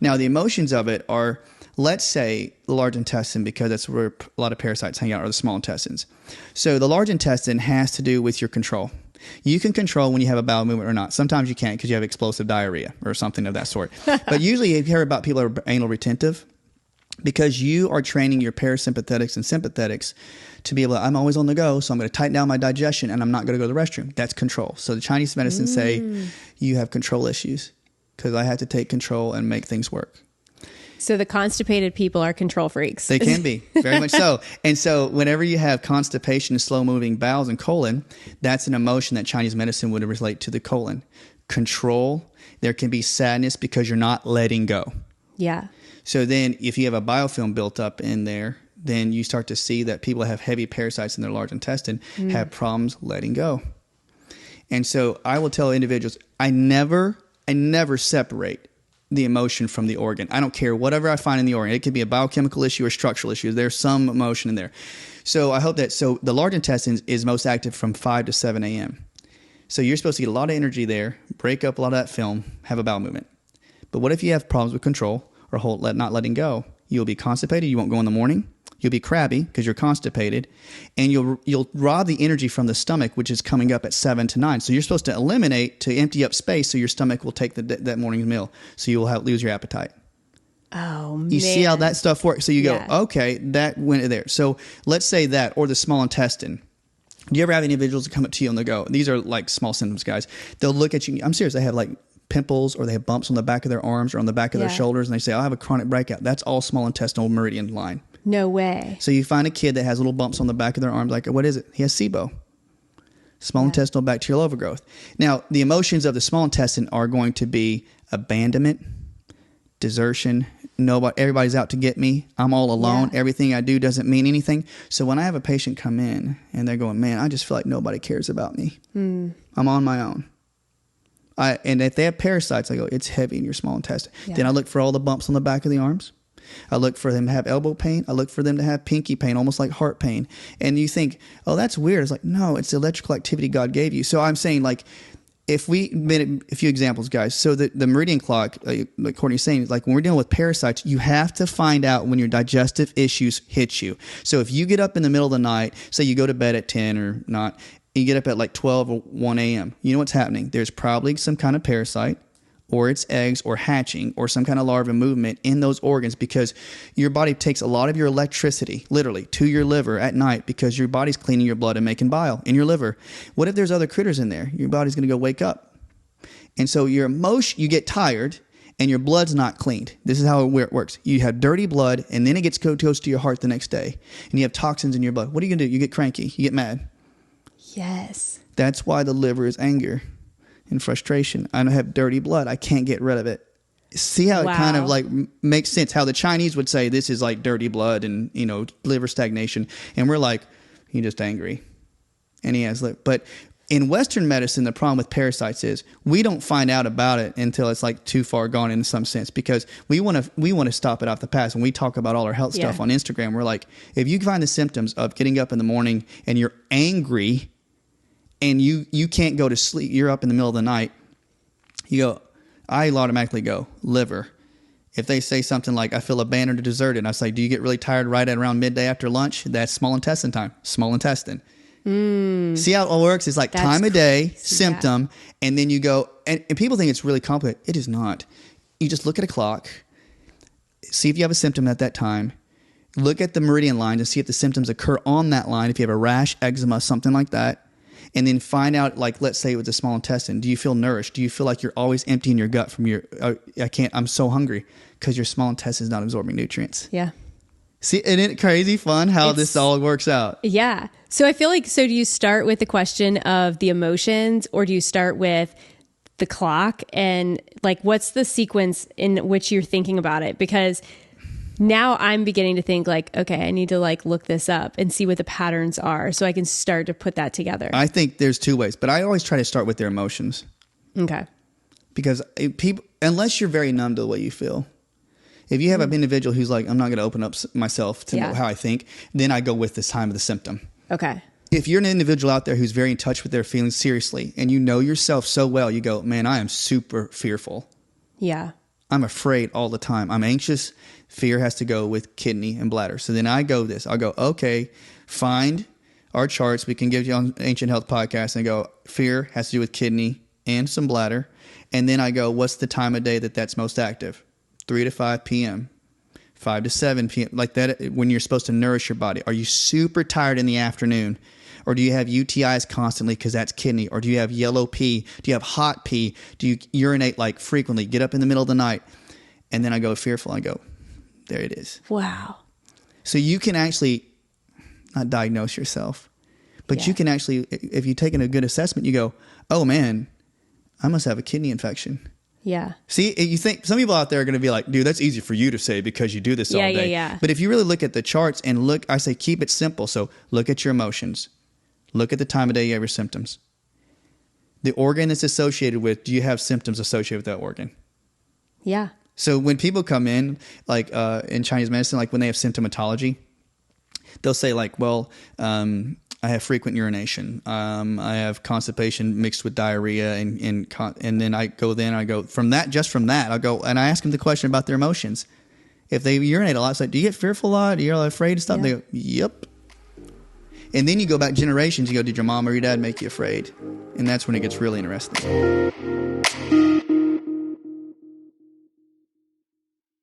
Now, the emotions of it are, let's say, the large intestine, because that's where a lot of parasites hang out, are the small intestines. So the large intestine has to do with your control. You can control when you have a bowel movement or not. Sometimes you can't because you have explosive diarrhea or something of that sort. But usually you hear about people who are anal retentive because you are training your parasympathetics and sympathetics to be able to, I'm always on the go, so I'm going to tighten down my digestion and I'm not going to go to the restroom. That's control. So the Chinese medicine say you have control issues because I have to take control and make things work. So the constipated people are control freaks. They can be, very much so. And so whenever you have constipation, slow-moving bowels, and colon, that's an emotion that Chinese medicine would relate to the colon. Control. There can be sadness because you're not letting go. Yeah. So then if you have a biofilm built up in there, then you start to see that people that have heavy parasites in their large intestine have problems letting go. And so I will tell individuals, I never separate the emotion from the organ. I don't care whatever I find in the organ. It could be a biochemical issue or structural issue. There's some emotion in there. So I hope that, so the large intestine is most active from 5 to 7 a.m. So you're supposed to get a lot of energy there, break up a lot of that film, have a bowel movement. But what if you have problems with control or not letting go? You'll be constipated. You won't go in the morning. You'll be crabby because you're constipated, and you'll rob the energy from the stomach, which is coming up at 7 to 9. So you're supposed to eliminate to empty up space so your stomach will take that morning's meal. So you will lose your appetite. Oh, man. You see how that stuff works? So you go, okay, that went there. So let's say that, or the small intestine. Do you ever have individuals that come up to you on the go? These are like small symptoms, guys. They'll look at you. I'm serious. They have like pimples or they have bumps on the back of their arms or on the back of their shoulders, and they say, I'll have a chronic breakout. That's all small intestinal meridian line. No way. So you find a kid that has little bumps on the back of their arms, like, what is it? He has SIBO, small intestinal bacterial overgrowth. Now, the emotions of the small intestine are going to be abandonment, desertion, everybody's out to get me, I'm all alone, everything I do doesn't mean anything. So when I have a patient come in and they're going, man, I just feel like nobody cares about me. I'm on my own. And if they have parasites, I go, it's heavy in your small intestine. Then I look for all the bumps on the back of the arms. I look for them to have elbow pain. I look for them to have pinky pain, almost like heart pain. And you think, oh, that's weird. It's like, no, it's the electrical activity God gave you. So I'm saying, like, if we made a few examples, guys. So the meridian clock, like Courtney's saying, like when we're dealing with parasites, you have to find out when your digestive issues hit you. So if you get up in the middle of the night, say you go to bed at 10 or not, you get up at like 12 or 1 a.m., you know what's happening? There's probably some kind of parasite, or it's eggs or hatching or some kind of larva movement in those organs, because your body takes a lot of your electricity literally to your liver at night because your body's cleaning your blood and making bile in your liver. What if there's other critters in there? Your body's going to go wake up. And so your emotion, you get tired and your blood's not cleaned. This is how it works. You have dirty blood and then it goes to your heart the next day and you have toxins in your blood. What are you going to do? You get cranky. You get mad. Yes. That's why the liver is anger and frustration. I have dirty blood. I can't get rid of it. See how it kind of like makes sense, how the Chinese would say this is like dirty blood and, you know, liver stagnation. And we're like, he's just angry. And he has liver. But in Western medicine, the problem with parasites is we don't find out about it until it's like too far gone in some sense, because we want to stop it off the path. When we talk about all our health stuff on Instagram, we're like, if you find the symptoms of getting up in the morning and you're angry and you can't go to sleep, you're up in the middle of the night, I automatically go, liver. If they say something like, I feel abandoned or deserted, I say, do you get really tired right at around midday after lunch? That's small intestine time. Small intestine. See how it all works? It's like time of day, symptom, and then you go, and people think it's really complicated. It is not. You just look at a clock, see if you have a symptom at that time, look at the meridian lines and see if the symptoms occur on that line, if you have a rash, eczema, something like that. And then find out, like, let's say with the small intestine, do you feel nourished? Do you feel like you're always emptying your gut from I'm so hungry, because your small intestine is not absorbing nutrients. Yeah. See, isn't it crazy fun how this all works out? Yeah. So I feel like, so do you start with the question of the emotions, or do you start with the clock? And like, what's the sequence in which you're thinking about it? Because now I'm beginning to think like, okay, I need to like look this up and see what the patterns are so I can start to put that together. I think there's two ways, but I always try to start with their emotions. Okay. Because people, unless you're very numb to the way you feel, if you have an individual who's like, I'm not going to open up myself to know how I think, then I go with this time of the symptom. Okay. If you're an individual out there who's very in touch with their feelings seriously, and you know yourself so well, you go, man, I am super fearful. Yeah. I'm afraid all the time. I'm anxious. Fear has to go with kidney and bladder. So then I'll go, okay, find our charts. We can give you on Ancient Health Podcast and go, fear has to do with kidney and some bladder. And then I go, what's the time of day that's most active? 3 to 5 p.m., 5 to 7 p.m., like that, when you're supposed to nourish your body. Are you super tired in the afternoon? Or do you have UTIs constantly because that's kidney? Or do you have yellow pee? Do you have hot pee? Do you urinate like frequently? Get up in the middle of the night. And then I go fearful. I go, there it is. Wow. So you can actually not diagnose yourself, but you can actually, if you've taken a good assessment, you go, oh man, I must have a kidney infection. Yeah. See, you think some people out there are going to be like, dude, that's easy for you to say because you do this all day. Yeah. But if you really look at the charts and look, I say keep it simple. So look at your emotions. Look at the time of day you have your symptoms. The organ that's associated with, do you have symptoms associated with that organ? Yeah. So when people come in, like in Chinese medicine, like when they have symptomatology, they'll say like, well, I have frequent urination. I have constipation mixed with diarrhea, and then I go from that, I'll go and I ask them the question about their emotions. If they urinate a lot, it's like, do you get fearful a lot? Are you afraid of stuff? Yeah. They go, yep. And then you go back generations, you go, did your mom or your dad make you afraid? And that's when it gets really interesting.